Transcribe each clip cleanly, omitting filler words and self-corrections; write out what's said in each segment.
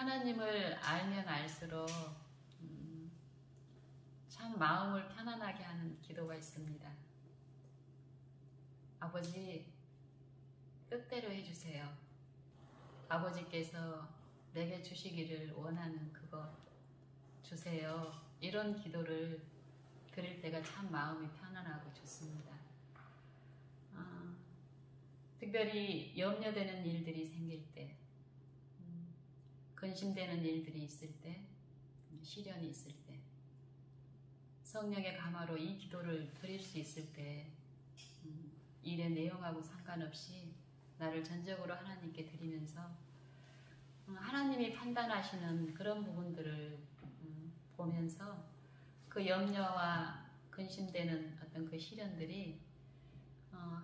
하나님을 알면 알수록 참 마음을 편안하게 하는 기도가 있습니다. 아버지, 뜻대로 해주세요. 아버지께서 내게 주시기를 원하는 그것 주세요. 이런 기도를 드릴 때가 참 마음이 편안하고 좋습니다. 특별히 염려되는 일들이 생길 때, 근심되는 일들이 있을 때, 시련이 있을 때, 성령의 감화로 이 기도를 드릴 수 있을 때 일의 내용하고 상관없이 나를 전적으로 하나님께 드리면서 하나님이 판단하시는 그런 부분들을 보면서 그 염려와 근심되는 어떤 그 시련들이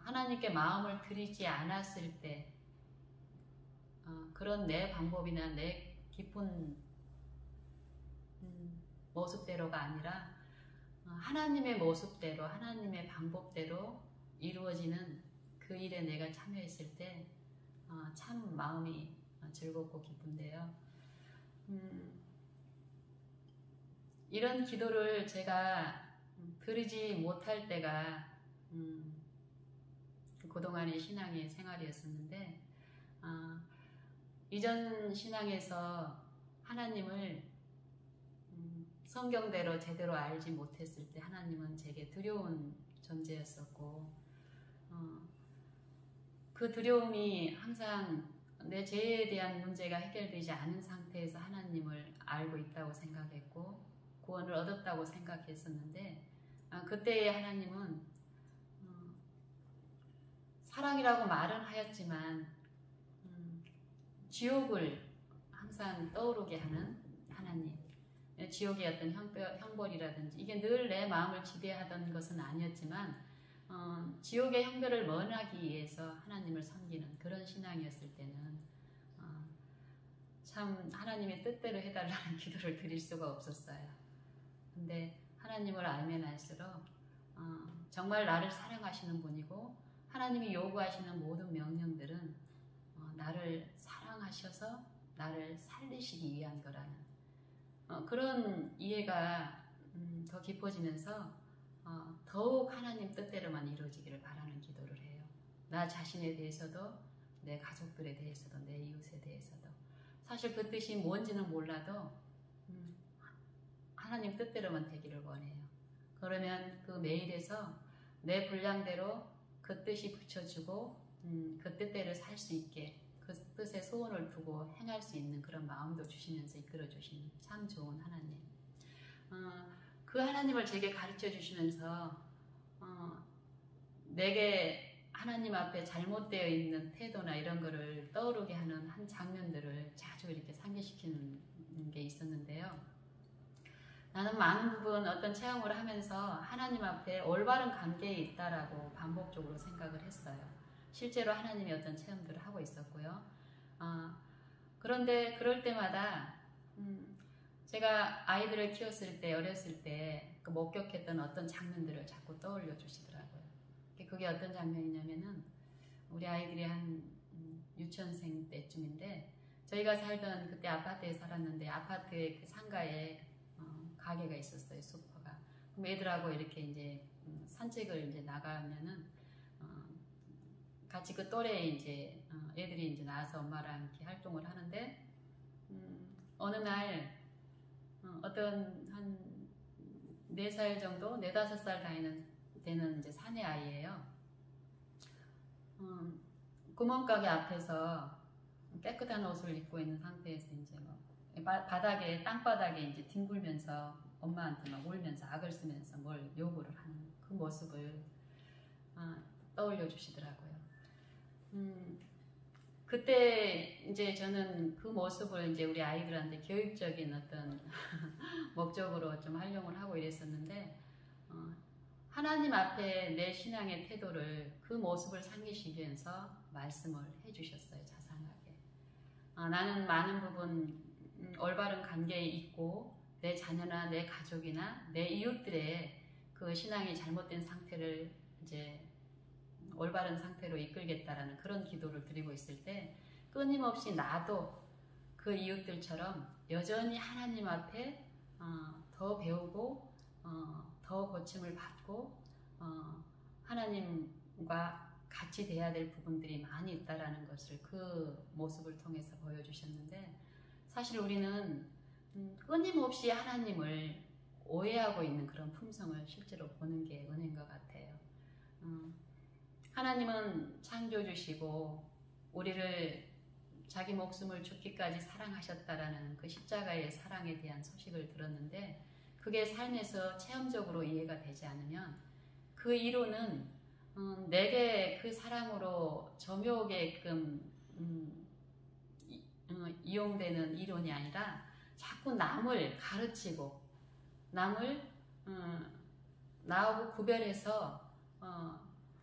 하나님께 마음을 드리지 않았을 때 그런 내 방법이나 내 깊은 모습대로가 아니라 하나님의 모습대로 하나님의 방법대로 이루어지는 그 일에 내가 참여했을 때 참 마음이 즐겁고 기쁜데요. 이런 기도를 제가 드리지 못할 때가 그동안의 신앙의 생활이었었는데 이전 신앙에서 하나님을 성경대로 제대로 알지 못했을 때 하나님은 제게 두려운 존재였었고 그 두려움이 항상 내 죄에 대한 문제가 해결되지 않은 상태에서 하나님을 알고 있다고 생각했고 구원을 얻었다고 생각했었는데 그때의 하나님은 사랑이라고 말은 하였지만 지옥을 항상 떠오르게 하는 하나님, 지옥의 어떤 형벌이라든지 이게 늘 내 마음을 지배하던 것은 아니었지만 지옥의 형벌을 면하기 위해서 하나님을 섬기는 그런 신앙이었을 때는 참 하나님의 뜻대로 해달라는 기도를 드릴 수가 없었어요. 근데 하나님을 알면 알수록 정말 나를 사랑하시는 분이고 하나님이 요구하시는 모든 명령들은 나를 사랑하셔서 나를 살리시기 위한 거라는 그런 이해가 더 깊어지면서 더욱 하나님 뜻대로만 이루어지기를 바라는 기도를 해요. 나 자신에 대해서도 내 가족들에 대해서도 내 이웃에 대해서도 사실 그 뜻이 뭔지는 몰라도 하나님 뜻대로만 되기를 원해요. 그러면 그 매일에서 내 분량대로 그 뜻이 붙여주고 그 뜻대로 살 수 있게 그 뜻에 소원을 두고 행할 수 있는 그런 마음도 주시면서 이끌어 주시는 참 좋은 하나님. 그 하나님을 제게 가르쳐 주시면서 내게 하나님 앞에 잘못되어 있는 태도나 이런 거를 떠오르게 하는 한 장면들을 자주 이렇게 상기시키는 게 있었는데요. 나는 많은 부분 어떤 체험을 하면서 하나님 앞에 올바른 관계에 있다라고 반복적으로 생각을 했어요. 실제로 하나님의 어떤 체험들을 하고 있었고요. 그런데 그럴 때마다 제가 아이들을 키웠을 때 어렸을 때 그 목격했던 어떤 장면들을 자꾸 떠올려 주시더라고요. 그게 어떤 장면이냐면은 우리 아이들이 한 유치원생 때쯤인데 저희가 살던 그때 아파트에 살았는데 아파트의 그 상가에 가게가 있었어요. 슈퍼가. 그럼 애들하고 이렇게 이제 산책을 이제 나가면은 같이 그 또래에 이제 애들이 이제 나와서 엄마랑 이렇게 활동을 하는데 어느 날 어떤 한 4살 정도, 4, 5살 되는 이제 사내 아이예요. 구멍가게 앞에서 깨끗한 옷을 입고 있는 상태에서 이제 뭐 바닥에 땅바닥에 이제 뒹굴면서 엄마한테 막 울면서 악을 쓰면서 뭘 요구를 하는 그 모습을 떠올려 주시더라고요. 그때 이제 저는 그 모습을 이제 우리 아이들한테 교육적인 어떤 목적으로 좀 활용을 하고 이랬었는데 하나님 앞에 내 신앙의 태도를 그 모습을 상기시키면서 말씀을 해주셨어요. 자상하게. 나는 많은 부분 올바른 관계에 있고 내 자녀나 내 가족이나 내 이웃들의 그 신앙이 잘못된 상태를 이제 올바른 상태로 이끌겠다라는 그런 기도를 드리고 있을 때 끊임없이 나도 그 그 이웃들처럼 여전히 하나님 앞에 더 배우고 더 고침을 받고 하나님과 같이 돼야 될 부분들이 많이 있다라는 것을 그 모습을 통해서 보여주셨는데, 사실 우리는 끊임없이 하나님을 오해하고 있는 그런 품성을 실제로 보는 게 은혜인 것 같아요. 하나님은 창조주시고 우리를 자기 목숨을 죽기까지 사랑하셨다라는 그 십자가의 사랑에 대한 소식을 들었는데, 그게 삶에서 체험적으로 이해가 되지 않으면 그 이론은 내게 그 사랑으로 점유하게끔 이용되는 이론이 아니라 자꾸 남을 가르치고 남을 나하고 구별해서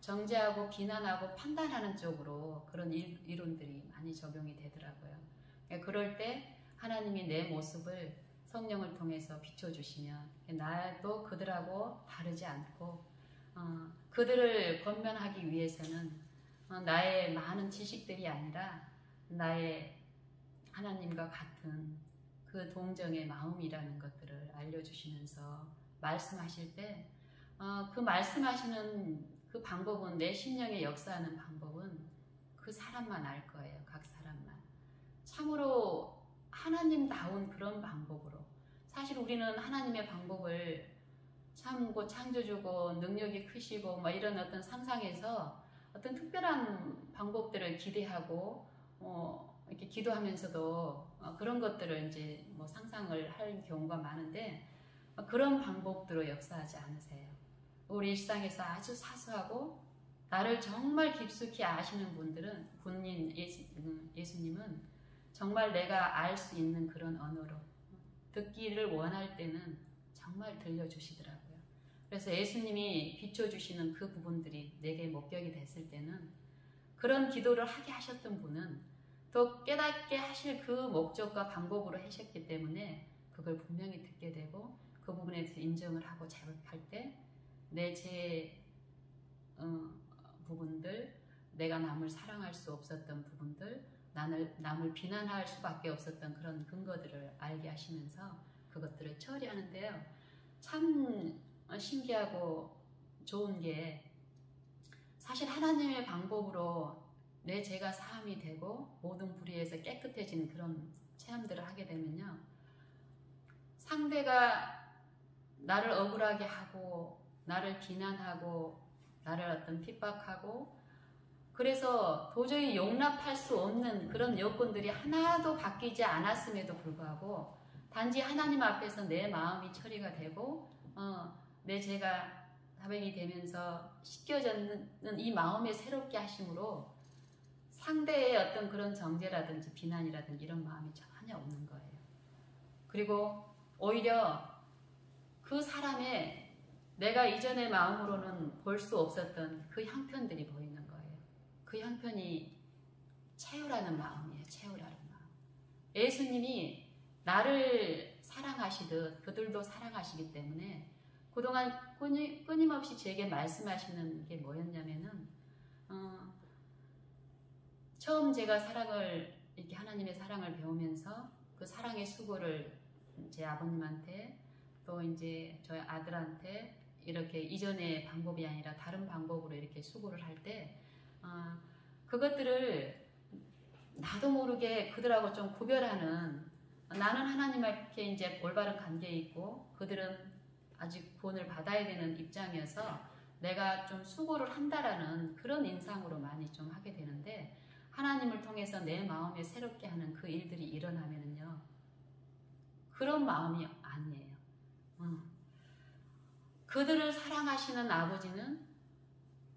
정죄하고 비난하고 판단하는 쪽으로 그런 이론들이 많이 적용이 되더라고요. 그럴 때 하나님이 내 모습을 성령을 통해서 비춰주시면 나도 그들하고 다르지 않고 그들을 권면하기 위해서는 나의 많은 지식들이 아니라 나의 하나님과 같은 그 동정의 마음이라는 것들을 알려주시면서 말씀하실 때 그 말씀하시는 그 방법은, 내 심령에 역사하는 방법은 그 사람만 알 거예요. 각 사람만. 참으로 하나님다운 그런 방법으로. 사실 우리는 하나님의 방법을 참고 창조주고 능력이 크시고 뭐 이런 어떤 상상에서 어떤 특별한 방법들을 기대하고 이렇게 기도하면서도 그런 것들을 이제 뭐 상상을 할 경우가 많은데, 그런 방법대로 역사하지 않으세요. 우리 일상에서 아주 사소하고 나를 정말 깊숙이 아시는 분인 예수님은 정말 내가 알 수 있는 그런 언어로 듣기를 원할 때는 정말 들려주시더라고요. 그래서 예수님이 비춰주시는 그 부분들이 내게 목격이 됐을 때는, 그런 기도를 하게 하셨던 분은 더 깨닫게 하실 그 목적과 방법으로 하셨기 때문에 그걸 분명히 듣게 되고, 그 부분에 대해서 인정을 하고 자극할 때 내 부분들, 내가 남을 사랑할 수 없었던 부분들, 남을 비난할 수밖에 없었던 그런 근거들을 알게 하시면서 그것들을 처리하는데요. 참 신기하고 좋은 게, 사실 하나님의 방법으로 내 죄가 사함이 되고 모든 불의에서 깨끗해진 그런 체험들을 하게 되면요, 상대가 나를 억울하게 하고 나를 비난하고 나를 어떤 핍박하고 그래서 도저히 용납할 수 없는 그런 여건들이 하나도 바뀌지 않았음에도 불구하고 단지 하나님 앞에서 내 마음이 처리가 되고 내 죄가 다백이 되면서 씻겨졌는 이 마음의 새롭게 하심으로 상대의 어떤 그런 정죄라든지 비난이라든지 이런 마음이 전혀 없는 거예요. 그리고 오히려 그 사람의 내가 이전의 마음으로는 볼 수 없었던 그 형편들이 보이는 거예요. 그 형편이 채우라는 마음이에요. 채우라는 마음. 예수님이 나를 사랑하시듯 그들도 사랑하시기 때문에 그동안 끊임없이 제게 말씀하시는 게 뭐였냐면은 처음 제가 이렇게 하나님의 사랑을 배우면서 그 사랑의 수고를 제 아버님한테 또 이제 저희 아들한테 이렇게 이전의 방법이 아니라 다른 방법으로 이렇게 수고를 할 때 그것들을 나도 모르게 그들하고 좀 구별하는, 나는 하나님께 이제 올바른 관계에 있고 그들은 아직 구원을 받아야 되는 입장이어서 내가 좀 수고를 한다라는 그런 인상으로 많이 좀 하게 되는데, 하나님을 통해서 내 마음에 새롭게 하는 그 일들이 일어나면은요, 그런 마음이 아니에요. 그들을 사랑하시는 아버지는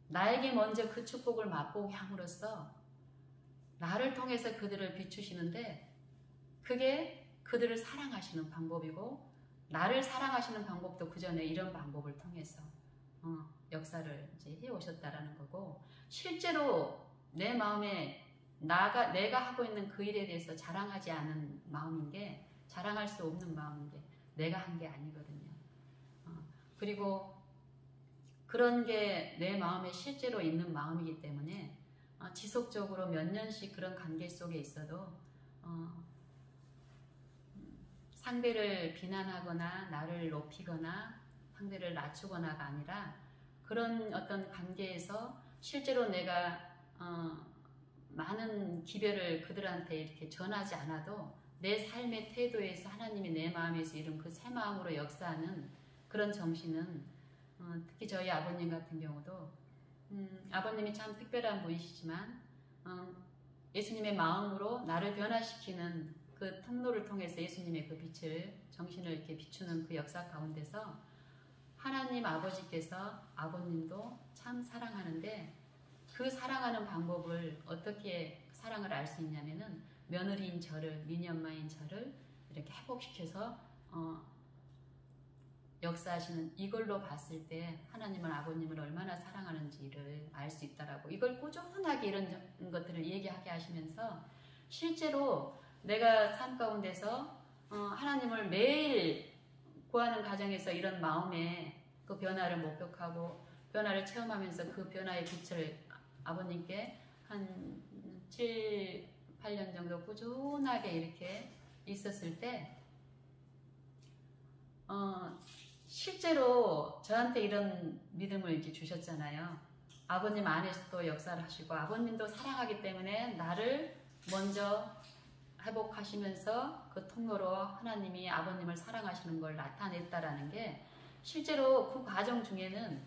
나에게 먼저 그 축복을 맛보게 함으로써 나를 통해서 그들을 비추시는데, 그게 그들을 사랑하시는 방법이고 나를 사랑하시는 방법도 그 전에 이런 방법을 통해서 역사를 이제 해오셨다라는 거고, 실제로 내 마음에 내가 하고 있는 그 일에 대해서 자랑하지 않은 마음인 게, 자랑할 수 없는 마음인 게 내가 한 게 아니거든요. 그리고 그런 게 내 마음에 실제로 있는 마음이기 때문에 지속적으로 몇 년씩 그런 관계 속에 있어도 상대를 비난하거나 나를 높이거나 상대를 낮추거나가 아니라 그런 어떤 관계에서 실제로 내가 많은 기별을 그들한테 이렇게 전하지 않아도 내 삶의 태도에서 하나님이 내 마음에서 이룬 그 새 마음으로 역사하는 그런 정신은 특히 저희 아버님 같은 경우도 아버님이 참 특별한 분이시지만 예수님의 마음으로 나를 변화시키는 그 통로를 통해서 예수님의 그 빛을 정신을 이렇게 비추는 그 역사 가운데서 하나님 아버지께서 아버님도 참 사랑하는데 그 사랑하는 방법을 어떻게 사랑을 알 수 있냐면은 며느리인 저를 미녀엄마인 저를 이렇게 회복시켜서 역사하시는 이걸로 봤을 때 하나님은 아버님을 얼마나 사랑하는지를 알 수 있다라고 이걸 꾸준하게 이런 것들을 얘기하게 하시면서 실제로 내가 삶 가운데서 하나님을 매일 구하는 과정에서 이런 마음의 그 변화를 목격하고 변화를 체험하면서 그 변화의 빛을 아버님께 한 7, 8년 정도 꾸준하게 이렇게 있었을 때 실제로 저한테 이런 믿음을 이제 주셨잖아요. 아버님 안에서도 역사를 하시고 아버님도 사랑하기 때문에 나를 먼저 회복하시면서 그 통로로 하나님이 아버님을 사랑하시는 걸 나타냈다라는 게 실제로 그 과정 중에는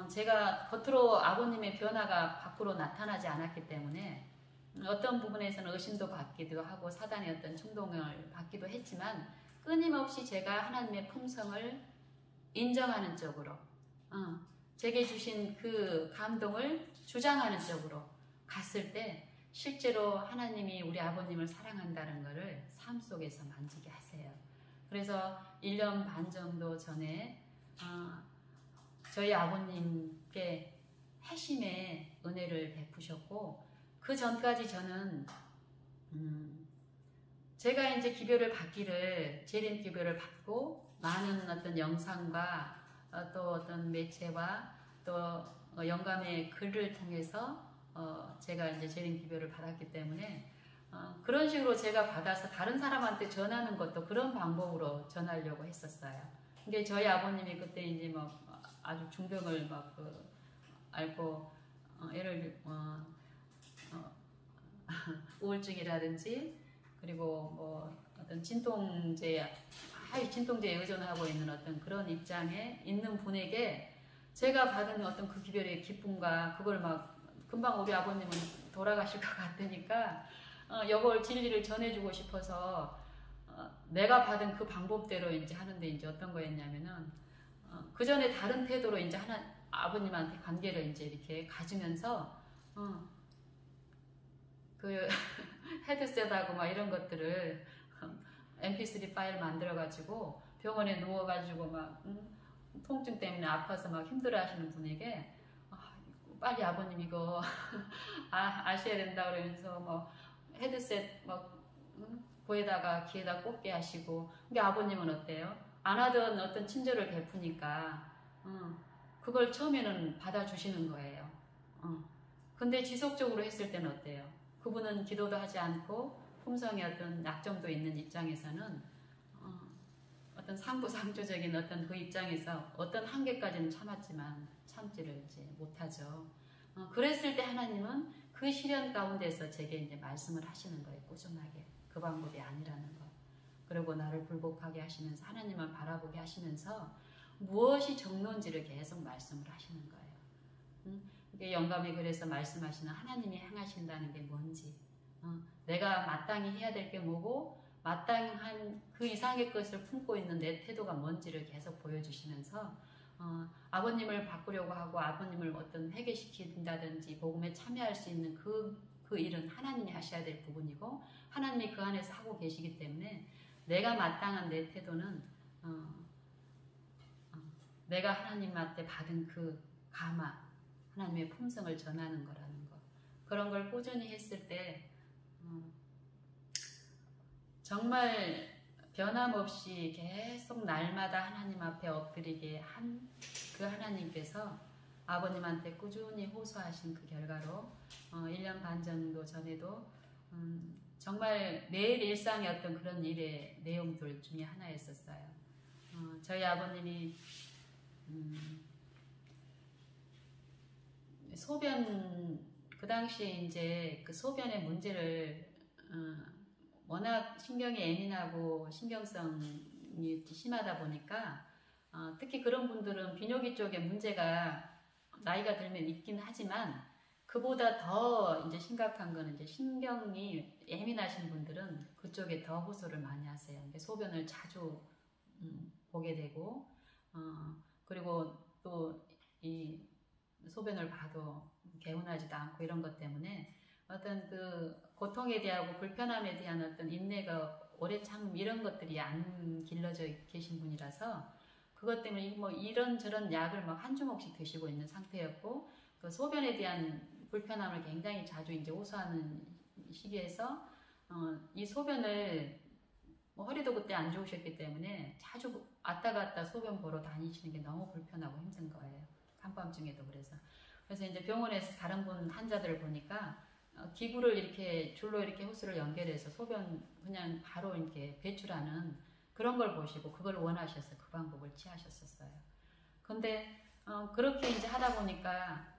제가 겉으로 아버님의 변화가 밖으로 나타나지 않았기 때문에 어떤 부분에서는 의심도 받기도 하고 사단의 어떤 충동을 받기도 했지만 끊임없이 제가 하나님의 품성을 인정하는 쪽으로 제게 주신 그 감동을 주장하는 쪽으로 갔을 때 실제로 하나님이 우리 아버님을 사랑한다는 것을 삶 속에서 만지게 하세요. 그래서 1년 반 정도 전에 저희 아버님께 회심의 은혜를 베푸셨고 그 전까지 저는 제가 이제 기별을 받기를 재림 기별을 받고 많은 어떤 영상과 또 어떤 매체와 또 영감의 글을 통해서 제가 이제 재림 기별을 받았기 때문에 그런 식으로 제가 받아서 다른 사람한테 전하는 것도 그런 방법으로 전하려고 했었어요. 근데 저희 아버님이 그때 이제 막 아주 중병을 막 앓고 예를 우울증이라든지 그리고 뭐 어떤 진통제에 의존하고 있는 어떤 그런 입장에 있는 분에게 제가 받은 어떤 그 기별의 기쁨과 그걸 막 금방 우리 아버님은 돌아가실 것 같으니까 이걸 진리를 전해주고 싶어서 내가 받은 그 방법대로 이제 하는데 이제 어떤 거였냐면은 그 전에 다른 태도로 이제 아버님한테 관계를 이제 이렇게 가지면서 그 헤드셋하고 막 이런 것들을 mp3 파일 만들어가지고 병원에 누워가지고 막 통증 때문에 아파서 막 힘들어하시는 분에게 빨리 아버님 이거 아셔야 된다 그러면서 뭐 헤드셋 막 귀에다가 꽂게 하시고 근데 아버님은 어때요? 안 하던 어떤 친절을 베푸니까 그걸 처음에는 받아주시는 거예요. 근데 지속적으로 했을 때는 어때요? 그분은 기도도 하지 않고 품성의 어떤 약점도 있는 입장에서는 어떤 상부상조적인 어떤 그 입장에서 어떤 한계까지는 참았지만 참지를 이제 못하죠. 그랬을 때 하나님은 그 시련 가운데서 제게 이제 말씀을 하시는 거예요. 꾸준하게. 그 방법이 아니라는 거. 그리고 나를 굴복하게 하시면서 하나님을 바라보게 하시면서 무엇이 정론지를 계속 말씀을 하시는 거예요. 영감이 그래서 말씀하시는 하나님이 행하신다는 게 뭔지 내가 마땅히 해야 될 게 뭐고 마땅한 그 이상의 것을 품고 있는 내 태도가 뭔지를 계속 보여주시면서 아버님을 바꾸려고 하고 아버님을 어떤 회개시킨다든지 복음에 참여할 수 있는 그 일은 하나님이 하셔야 될 부분이고 하나님이 그 안에서 하고 계시기 때문에 내가 마땅한 내 태도는 내가 하나님한테 받은 그 감화 하나님의 품성을 전하는 거라는 거 그런 걸 꾸준히 했을 때 정말 변함없이 계속 날마다 하나님 앞에 엎드리게 한 그 하나님께서 아버님한테 꾸준히 호소하신 그 결과로 1년 반 정도 전에도 정말 매일 일상의 어떤 그런 일의 내용들 중에 하나였었어요. 저희 아버님이 소변 그 당시에 이제 그 소변의 문제를 워낙 신경이 예민하고 신경성이 심하다 보니까 특히 그런 분들은 비뇨기 쪽에 문제가 나이가 들면 있긴 하지만 그보다 더 이제 심각한 거는 이제 신경이 예민하신 분들은 그쪽에 더 호소를 많이 하세요. 소변을 자주 보게 되고 그리고 또 이 소변을 봐도 개운하지도 않고 이런 것 때문에 어떤 그 고통에 대하고 불편함에 대한 어떤 인내가 오래 참 이런 것들이 안 길러져 계신 분이라서 그것 때문에 뭐 이런저런 약을 막 한 주먹씩 드시고 있는 상태였고 그 소변에 대한 불편함을 굉장히 자주 이제 호소하는 시기에서 이 소변을 뭐 허리도 그때 안 좋으셨기 때문에 자주 왔다 갔다 소변 보러 다니시는 게 너무 불편하고 힘든 거예요. 한밤중에도 그래서 이제 병원에서 다른 분 환자들을 보니까 기구를 이렇게 줄로 이렇게 호스를 연결해서 소변 그냥 바로 이렇게 배출하는 그런 걸 보시고 그걸 원하셔서 그 방법을 취하셨었어요. 근데 그렇게 이제 하다 보니까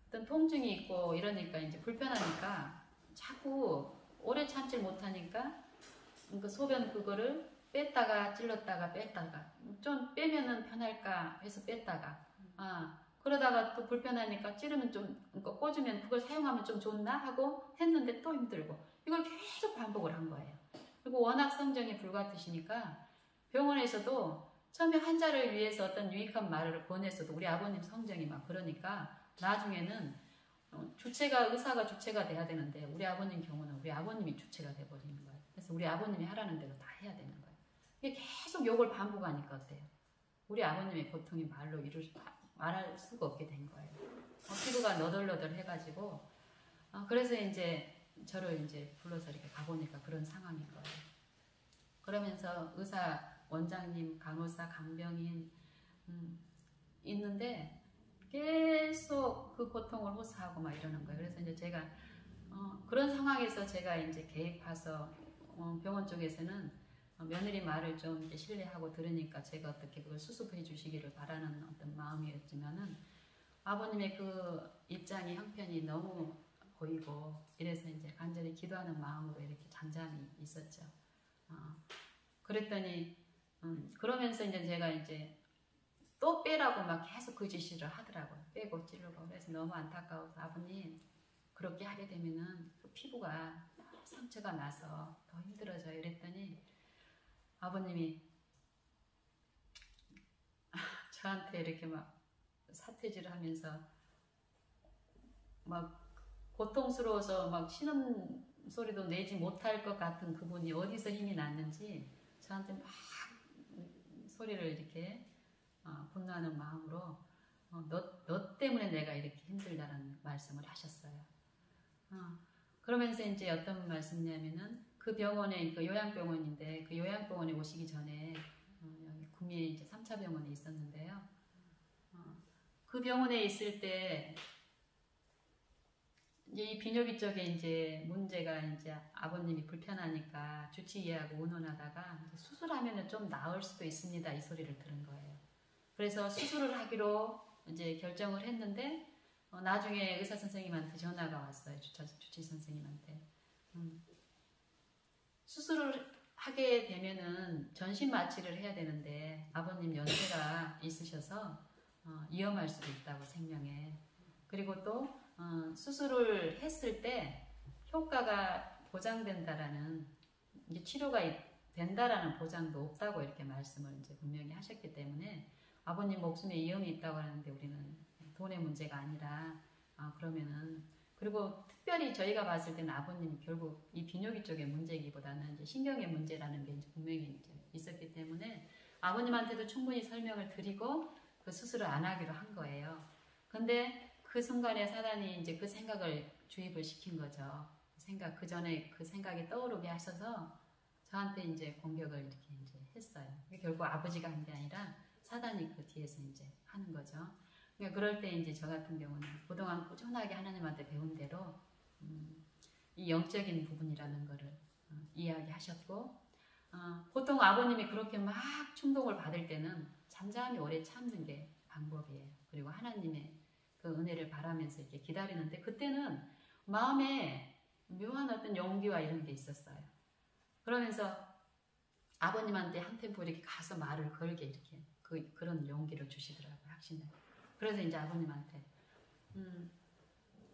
어떤 통증이 있고 이러니까 이제 불편하니까 자꾸 오래 참질 못하니까 그 소변 그거를 뺐다가 찔렀다가 뺐다가 좀 빼면은 편할까 해서 뺐다가 그러다가 또 불편하니까 찌르면 좀 꽂으면 그걸 사용하면 좀 좋나 하고 했는데 또 힘들고 이걸 계속 반복을 한 거예요. 그리고 워낙 성정이 불같으시니까 병원에서도 처음에 환자를 위해서 어떤 유익한 말을 보냈어도 우리 아버님 성정이 막 그러니까 나중에는 의사가 주체가 돼야 되는데 우리 아버님 경우는 우리 아버님이 주체가 돼버리는 거예요. 그래서 우리 아버님이 하라는 대로 다 해야 되는 거예요. 이게 계속 욕을 반복하니까 어때요? 우리 아버님의 고통이 말할 수가 없게 된 거예요. 피부가 너덜너덜 해가지고 그래서 이제 저를 이제 불러서 이렇게 가보니까 그런 상황인 거예요. 그러면서 의사, 원장님, 간호사, 간병인 있는데 계속 그 고통을 호소하고 막 이러는 거예요. 그래서 이제 제가 그런 상황에서 제가 이제 개입해서 병원 쪽에서는 며느리 말을 좀 이제 신뢰하고 들으니까 제가 어떻게 그걸 수습해 주시기를 바라는 어떤 마음이었지만은 아버님의 그 입장이 형편이 너무 보이고 이래서 이제 간절히 기도하는 마음으로 이렇게 잠잠히 있었죠. 그랬더니 그러면서 이제 제가 이제 또 빼라고 막 계속 그 지시를 하더라고요. 빼고 찌르고. 그래서 너무 안타까워서 아버님 그렇게 하게 되면은 그 피부가 상처가 나서 더 힘들어져요. 이랬더니 아버님이 저한테 이렇게 막 사태질을 하면서 막 고통스러워서 막 신음 소리도 내지 못할 것 같은 그분이 어디서 힘이 났는지 저한테 막 소리를 이렇게 분노하는 마음으로 너 때문에 내가 이렇게 힘들다는 말씀을 하셨어요. 그러면서 이제 어떤 말씀이냐면은 그 병원에 그 요양병원인데 그 요양병원에 오시기 전에 여기 구미에 이제 3차 병원에 있었는데요. 그 병원에 있을 때 이제 이 비뇨기 쪽에 이제 문제가 이제 아버님이 불편하니까 주치의하고 의논하다가 이제 수술하면은 좀 나을 수도 있습니다. 이 소리를 들은 거예요. 그래서 수술을 하기로 이제 결정을 했는데 나중에 의사 선생님한테 전화가 왔어요. 주치의 선생님한테. 수술을 하게 되면은 전신 마취를 해야 되는데 아버님 연세가 있으셔서 위험할 수도 있다고 생명에. 그리고 또 수술을 했을 때 효과가 보장된다라는 이제 치료가 된다라는 보장도 없다고 이렇게 말씀을 이제 분명히 하셨기 때문에 아버님 목숨에 위험이 있다고 하는데 우리는 돈의 문제가 아니라 그러면은 그리고 특별히 저희가 봤을 때는 아버님이 결국 이 비뇨기 쪽의 문제이기보다는 이제 신경의 문제라는 게 이제 분명히 이제 있었기 때문에 아버님한테도 충분히 설명을 드리고 그 수술을 안 하기로 한 거예요. 근데 그 순간에 사단이 이제 그 생각을 주입을 시킨 거죠. 그 전에 그 생각이 떠오르게 하셔서 저한테 이제 공격을 이렇게 이제 했어요. 결국 아버지가 한 게 아니라 사단이 그 뒤에서 이제 하는 거죠. 그러니까 그럴 때 이제 저 같은 경우는 그동안 꾸준하게 하나님한테 배운 대로 이 영적인 부분이라는 거를 이야기하셨고, 보통 아버님이 그렇게 막 충동을 받을 때는 잠잠히 오래 참는 게 방법이에요. 그리고 하나님의 그 은혜를 바라면서 이렇게 기다리는데, 그때는 마음에 묘한 어떤 용기와 이런 게 있었어요. 그러면서 아버님한테 한 템포 이렇게 가서 말을 걸게 이렇게 그런 용기를 주시더라고요. 확신을. 그래서 이제 아버님한테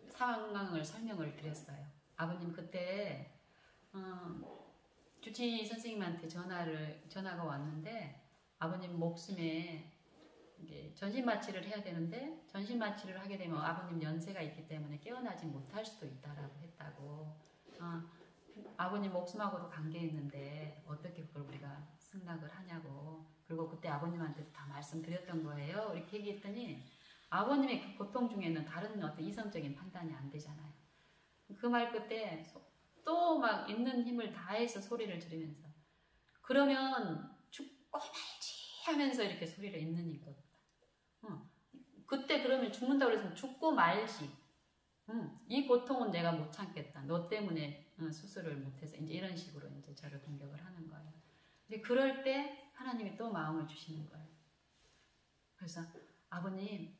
상황을 설명을 드렸어요. 아버님 그때 주치 선생님한테 전화가 왔는데 아버님 목숨에 이게 전신 마취를 해야 되는데 전신 마취를 하게 되면 아버님 연세가 있기 때문에 깨어나지 못할 수도 있다라고 했다고. 아버님 목숨하고도 관계 있는데 어떻게 그걸 우리가 승낙을 하냐고. 그리고 그때 아버님한테도 다 말씀드렸던 거예요. 이렇게 얘기했더니 아버님의 그 고통 중에는 다른 어떤 이성적인 판단이 안 되잖아요. 그 말 끝에 또 막 있는 힘을 다해서 소리를 지르면서 그러면 죽고 말지 하면서 이렇게 소리를 있는 것. 그때 그러면 죽는다고 그래서 죽고 말지. 이 고통은 내가 못 참겠다. 너 때문에 수술을 못해서 이제 이런 식으로 이제 저를 공격을 하는 거예요. 근데 그럴 때 하나님이 또 마음을 주시는 거예요. 그래서 아버님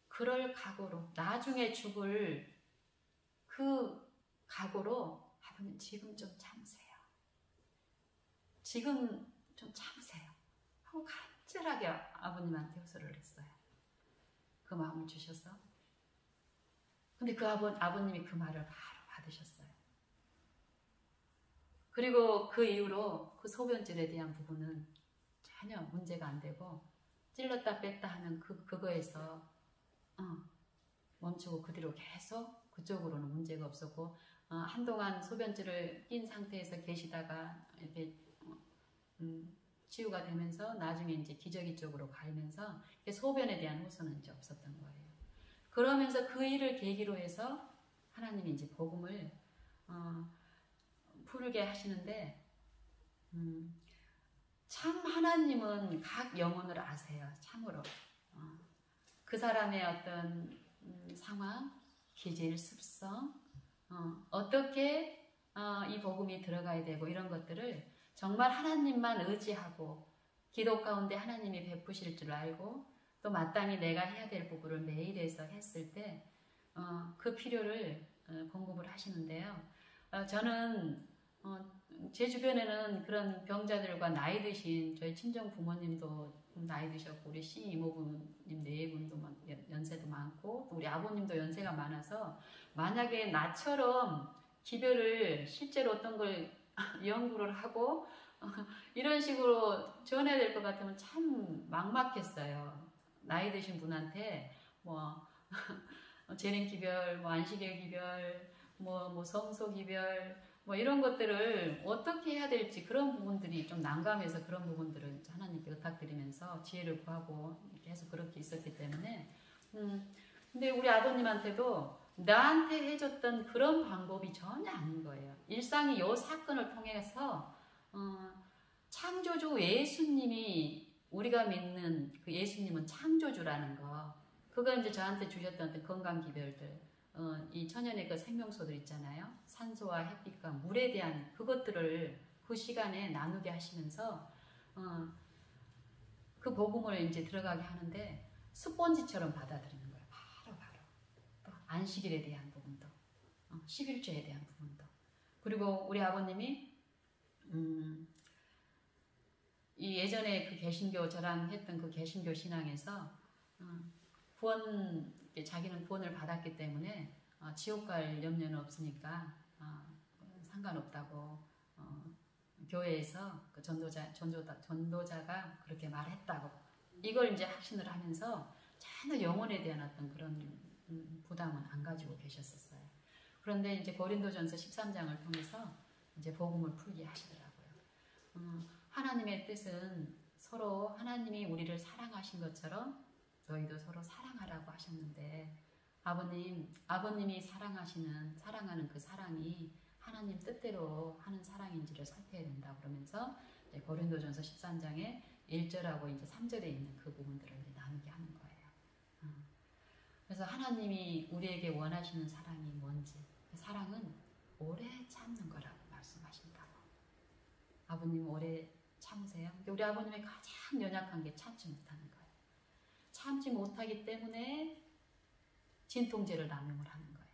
그럴 각오로 나중에 죽을 그 각오로 아버님 지금 좀 참으세요. 지금 좀 참으세요. 하고 간절하게 아버님한테 호소를 했어요. 그 마음을 주셔서. 근데 그 아버님이 그 말을 바로 받으셨어요. 그리고 그 이후로 그 소변질에 대한 부분은 전혀 문제가 안 되고 찔렀다 뺐다 하는 그거에서 멈추고 그 뒤로 계속 그쪽으로는 문제가 없었고 한동안 소변질을 낀 상태에서 계시다가 이렇게 치유가 되면서 나중에 이제 기저귀 쪽으로 갈면서 소변에 대한 호소는 이제 없었던 거예요. 그러면서 그 일을 계기로 해서 하나님이 이제 복음을 풀게 하시는데 참 하나님은 각 영혼을 아세요. 참으로 그 사람의 어떤 상황, 기질, 습성, 어떻게 이 복음이 들어가야 되고 이런 것들을 정말 하나님만 의지하고 기도 가운데 하나님이 베푸실 줄 알고 또 마땅히 내가 해야 될 부분을 매일에서 했을 때 그 필요를 공급을 하시는데요. 저는 제 주변에는 그런 병자들과 나이 드신 저희 친정 부모님도 나이 드셨고 우리 이모부님 네 분도 연세도 많고 또 우리 아버님도 연세가 많아서 만약에 나처럼 기별을 실제로 어떤 걸 연구를 하고 이런 식으로 전해야 될 것 같으면 참 막막했어요. 나이 드신 분한테 뭐 재능 기별, 뭐 안식일 기별, 뭐 성소 기별, 뭐 이런 것들을 어떻게 해야 될지 그런 부분들이 좀 난감해서 그런 부분들을 하나님께 부탁드리면서 지혜를 구하고 계속 그렇게 있었기 때문에 근데 우리 아버님한테도 나한테 해줬던 그런 방법이 전혀 아닌 거예요. 일상이 이 사건을 통해서 창조주 예수님이 우리가 믿는 그 예수님은 창조주라는 거 그거 이제 저한테 주셨던 어떤 건강 기별들 이 천연의 그 생명소들 있잖아요. 산소와 햇빛과 물에 대한 그것들을 그 시간에 나누게 하시면서 그 복음을 이제 들어가게 하는데 스폰지처럼 받아들이는 거예요. 바로 또 안식일에 대한 부분도 11조에 대한 부분도 그리고 우리 아버님이 이 예전에 그 개신교 저랑 했던 그 개신교 신앙에서 구원 자기는 구원을 받았기 때문에 지옥 갈 염려는 없으니까 상관없다고 교회에서 그 전도자가 그렇게 말했다고 이걸 이제 확신을 하면서 전혀 영혼에 대한 어떤 그런 부담은 안 가지고 계셨었어요. 그런데 이제 고린도전서 13장을 통해서 이제 복음을 풀게 하시더라고요. 하나님의 뜻은 서로 하나님이 우리를 사랑하신 것처럼 너희도 서로 사랑하라고 하셨는데 아버님이 사랑하는 그 사랑이 하나님 뜻대로 하는 사랑인지를 살펴야 된다 그러면서 이제 고린도전서 13장에 1절하고 이제 3절에 있는 그 부분들을 이제 나누게 하는 거예요. 그래서 하나님이 우리에게 원하시는 사랑이 뭔지 그 사랑은 오래 참는 거라고 말씀하신다고. 아버님 오래 참으세요. 우리 아버님의 가장 연약한 게 참지 못하는 거예요. 참지 못하기 때문에 진통제를 남용을 하는 거예요.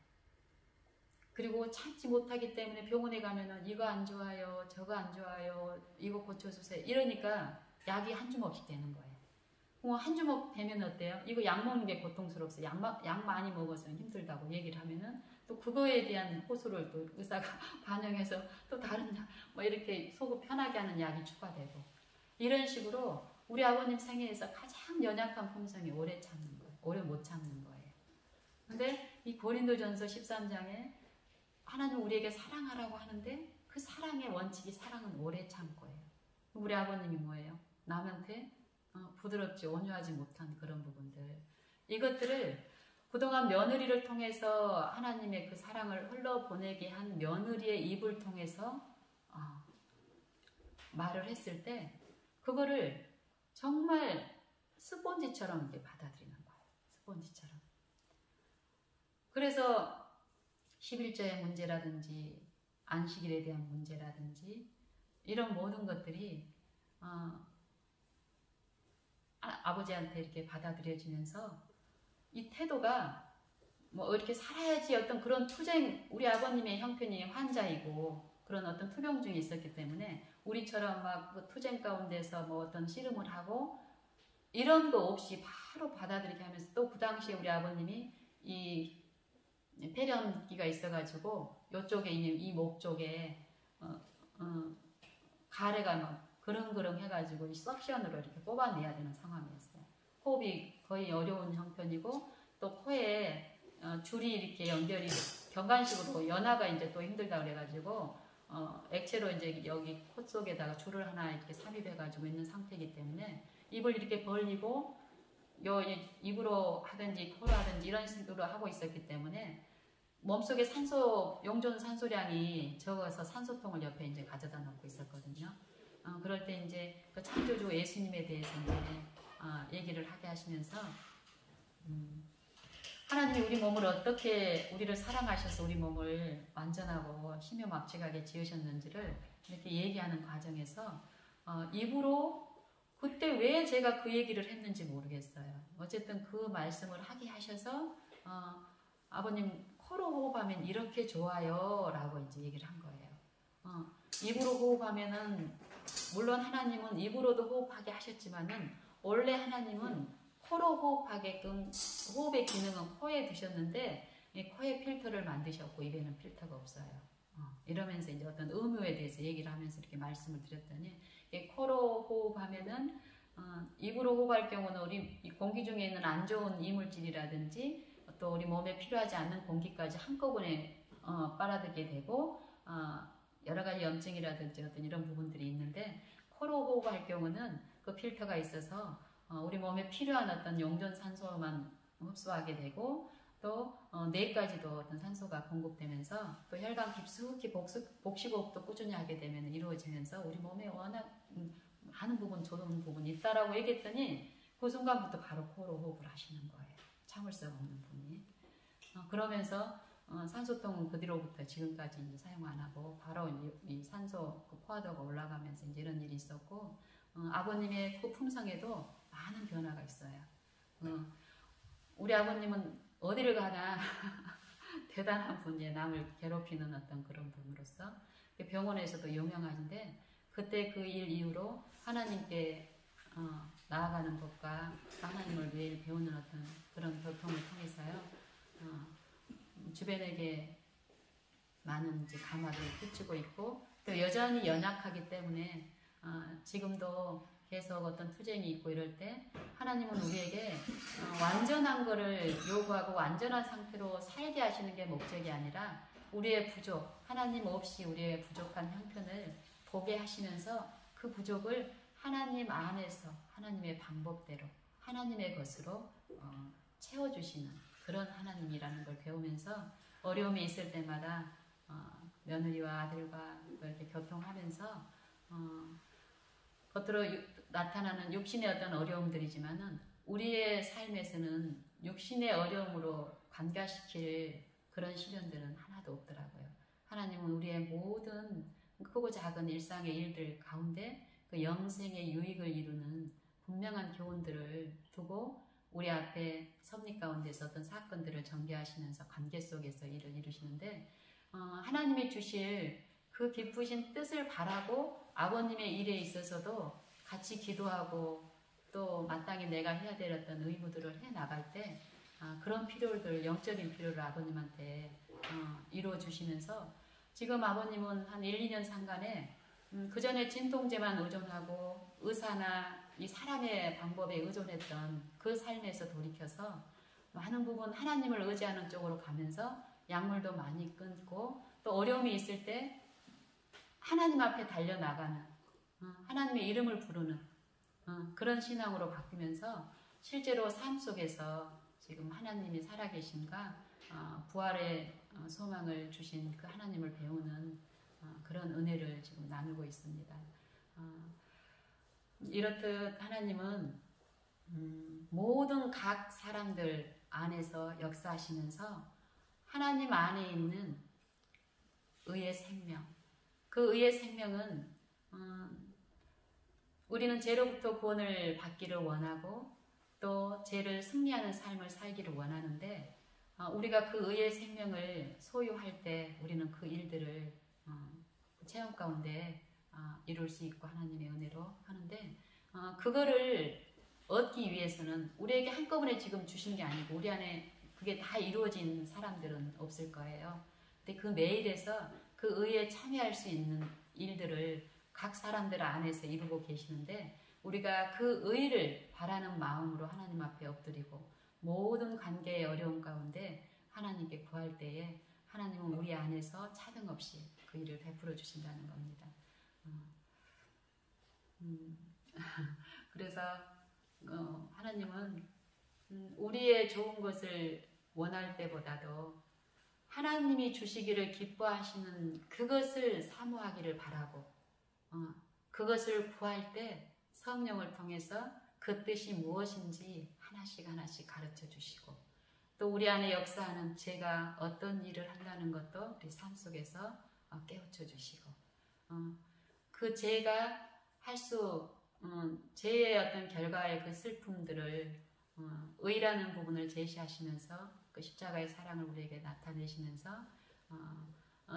그리고 참지 못하기 때문에 병원에 가면은 이거 안 좋아요, 저거 안 좋아요, 이거 고쳐주세요. 이러니까 약이 한 주먹씩 되는 거예요. 한 주먹 되면 어때요? 이거 약 먹는 게 고통스럽어요. 약 많이 먹어서 힘들다고 얘기를 하면은 또 그거에 대한 호소를 또 의사가 반영해서 또 다른 약, 뭐 이렇게 속을 편하게 하는 약이 추가되고 이런 식으로 우리 아버님 생애에서 가장 연약한 품성이 오래 참는 거예요. 오래 못 참는 거예요. 근데 이 고린도전서 13장에 하나님 우리에게 사랑하라고 하는데 그 사랑의 원칙이 사랑은 오래 참고예요. 우리 아버님이 뭐예요? 남한테 부드럽지 온유하지 못한 그런 부분들, 이것들을 그동안 며느리를 통해서 하나님의 그 사랑을 흘러보내게 한 며느리의 입을 통해서 말을 했을 때 그거를 정말 스폰지처럼 이렇게 받아들이는 거예요. 스폰지처럼. 그래서 11조의 문제라든지 안식일에 대한 문제라든지 이런 모든 것들이 아버지한테 이렇게 받아들여지면서 이 태도가 뭐 이렇게 살아야지 어떤 그런 투쟁, 우리 아버님의 형편이 환자이고 그런 어떤 투병증이 있었기 때문에 우리처럼 막 그 투쟁 가운데서 뭐 어떤 씨름을 하고 이런 거 없이 바로 받아들이게 하면서 또 그 당시에 우리 아버님이 이 폐렴기가 있어가지고 요쪽에 이 목 쪽에 가래가 막 그릉그릉 해가지고 이 석션으로 이렇게 뽑아내야 되는 상황이었어요. 호흡이 거의 어려운 형편이고 또 코에 줄이 이렇게 연결이 경관식으로 연화가 이제 또 힘들다 그래가지고 액체로 이제 여기 코 속에다가 줄을 하나 이렇게 삽입해가지고 있는 상태이기 때문에 입을 이렇게 벌리고 입으로 하든지 코로 하든지 이런 식으로 하고 있었기 때문에 몸속에 용존 산소량이 적어서 산소통을 옆에 이제 가져다 놓고 있었거든요. 그럴 때 이제 그 창조주 예수님에 대해서 이제 얘기를 하게 하시면서 하나님이 우리 몸을 어떻게 우리를 사랑하셔서 우리 몸을 완전하고 희묘막측하게 지으셨는지를 이렇게 얘기하는 과정에서 입으로 그때 왜 제가 그 얘기를 했는지 모르겠어요. 어쨌든 그 말씀을 하게 하셔서 아버님 코로 호흡하면 이렇게 좋아요 라고 이제 얘기를 한 거예요. 입으로 호흡하면은 물론 하나님은 입으로도 호흡하게 하셨지만은 원래 하나님은 코로 호흡하게끔 호흡의 기능은 코에 두셨는데 이 코에 필터를 만드셨고 입에는 필터가 없어요. 이러면서 이제 어떤 의무에 대해서 얘기를 하면서 이렇게 말씀을 드렸더니 코로 호흡하면은 입으로 호흡할 경우는 우리 공기 중에 있는 안 좋은 이물질이라든지 또 우리 몸에 필요하지 않는 공기까지 한꺼번에 빨아들게 되고 여러 가지 염증이라든지 어떤 이런 부분들이 있는데 코로 호흡할 경우는 그 필터가 있어서 우리 몸에 필요한 어떤 용존 산소만 흡수하게 되고 또 뇌까지도 어떤 산소가 공급되면서 또 혈관 깊숙이 복식호흡도 꾸준히 하게 되면 이루어지면서 우리 몸에 워낙 많은 부분 좋은 부분이 있다라고 얘기했더니 그 순간부터 바로 코로 호흡을 하시는 거예요. 참을성 없는 분이. 그러면서 산소통은 그 뒤로부터 지금까지 이제 사용 안 하고 바로 이 산소 그 포화도가 올라가면서 이제 이런 일이 있었고 아버님의 그 품성에도 많은 변화가 있어요. 우리 아버님은 어디를 가나 대단한 분이에요. 남을 괴롭히는 어떤 그런 분으로서 병원에서도 유명하신데 그때 그 일 이후로 하나님께 나아가는 법과 하나님을 매일 배우는 어떤 그런 교통을 통해서요. 주변에게 많은 이제 감화를 끼치고 있고 또 여전히 연약하기 때문에 지금도 계속 어떤 투쟁이 있고 이럴 때 하나님은 우리에게 완전한 거를 요구하고 완전한 상태로 살게 하시는 게 목적이 아니라 우리의 부족, 하나님 없이 우리의 부족한 형편을 보게 하시면서 그 부족을 하나님 안에서 하나님의 방법대로 하나님의 것으로 채워주시는 그런 하나님이라는 걸 배우면서 어려움이 있을 때마다 며느리와 아들과 이렇게 교통하면서 겉으로 나타나는 육신의 어떤 어려움들이지만은 우리의 삶에서는 육신의 어려움으로 관가시킬 그런 시련들은 하나도 없더라고요. 하나님은 우리의 모든 크고 작은 일상의 일들 가운데 그 영생의 유익을 이루는 분명한 교훈들을 두고 우리 앞에 섭리 가운데서 어떤 사건들을 전개하시면서 관계 속에서 일을 이루시는데 하나님이 주실 그 기쁘신 뜻을 바라고 아버님의 일에 있어서도 같이 기도하고 또 마땅히 내가 해야 될 어떤 의무들을 해나갈 때 그런 필요들, 영적인 필요를 아버님한테 이루어 주시면서 지금 아버님은 한 1, 2년 상간에 그 전에 진통제만 의존하고 의사나 이 사람의 방법에 의존했던 그 삶에서 돌이켜서 많은 부분 하나님을 의지하는 쪽으로 가면서 약물도 많이 끊고 또 어려움이 있을 때 하나님 앞에 달려나가는 하나님의 이름을 부르는 그런 신앙으로 바뀌면서 실제로 삶 속에서 지금 하나님이 살아계신가 부활의 소망을 주신 그 하나님을 배우는 그런 은혜를 지금 나누고 있습니다. 이렇듯 하나님은 모든 각 사람들 안에서 역사하시면서 하나님 안에 있는 의의 생명, 그 의의 생명은 우리는 죄로부터 구원을 받기를 원하고 또 죄를 승리하는 삶을 살기를 원하는데 우리가 그 의의 생명을 소유할 때 우리는 그 일들을 체험 가운데 이룰 수 있고 하나님의 은혜로 하는데 그거를 얻기 위해서는 우리에게 한꺼번에 지금 주신 게 아니고 우리 안에 그게 다 이루어진 사람들은 없을 거예요. 근데 그 매일에서 그 의에 참여할 수 있는 일들을 각 사람들 안에서 이루고 계시는데 우리가 그 의를 바라는 마음으로 하나님 앞에 엎드리고 모든 관계의 어려움 가운데 하나님께 구할 때에 하나님은 우리 안에서 차등 없이 그 일을 베풀어 주신다는 겁니다. 그래서 하나님은 우리의 좋은 것을 원할 때보다도 하나님이 주시기를 기뻐하시는 그것을 사모하기를 바라고 그것을 구할 때 성령을 통해서 그 뜻이 무엇인지 하나씩 하나씩 가르쳐 주시고 또 우리 안에 역사하는 죄가 어떤 일을 한다는 것도 우리 삶 속에서 깨우쳐 주시고 그 죄가 죄의 어떤 결과의 그 슬픔들을 의라는 부분을 제시하시면서 그 십자가의 사랑을 우리에게 나타내시면서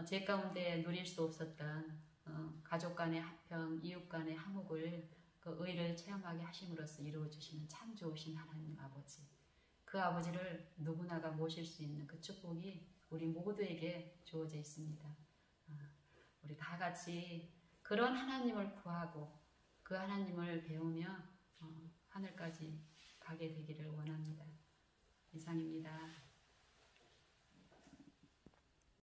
죄 가운데 누릴 수 없었던 가족 간의 화평, 이웃 간의 화목을 그 의를 체험하게 하심으로써 이루어주시는 참 좋으신 하나님 아버지, 그 아버지를 누구나가 모실 수 있는 그 축복이 우리 모두에게 주어져 있습니다. 우리 다 같이 그런 하나님을 구하고 그 하나님을 배우며 하늘까지 가게 되기를 원합니다. 이상입니다.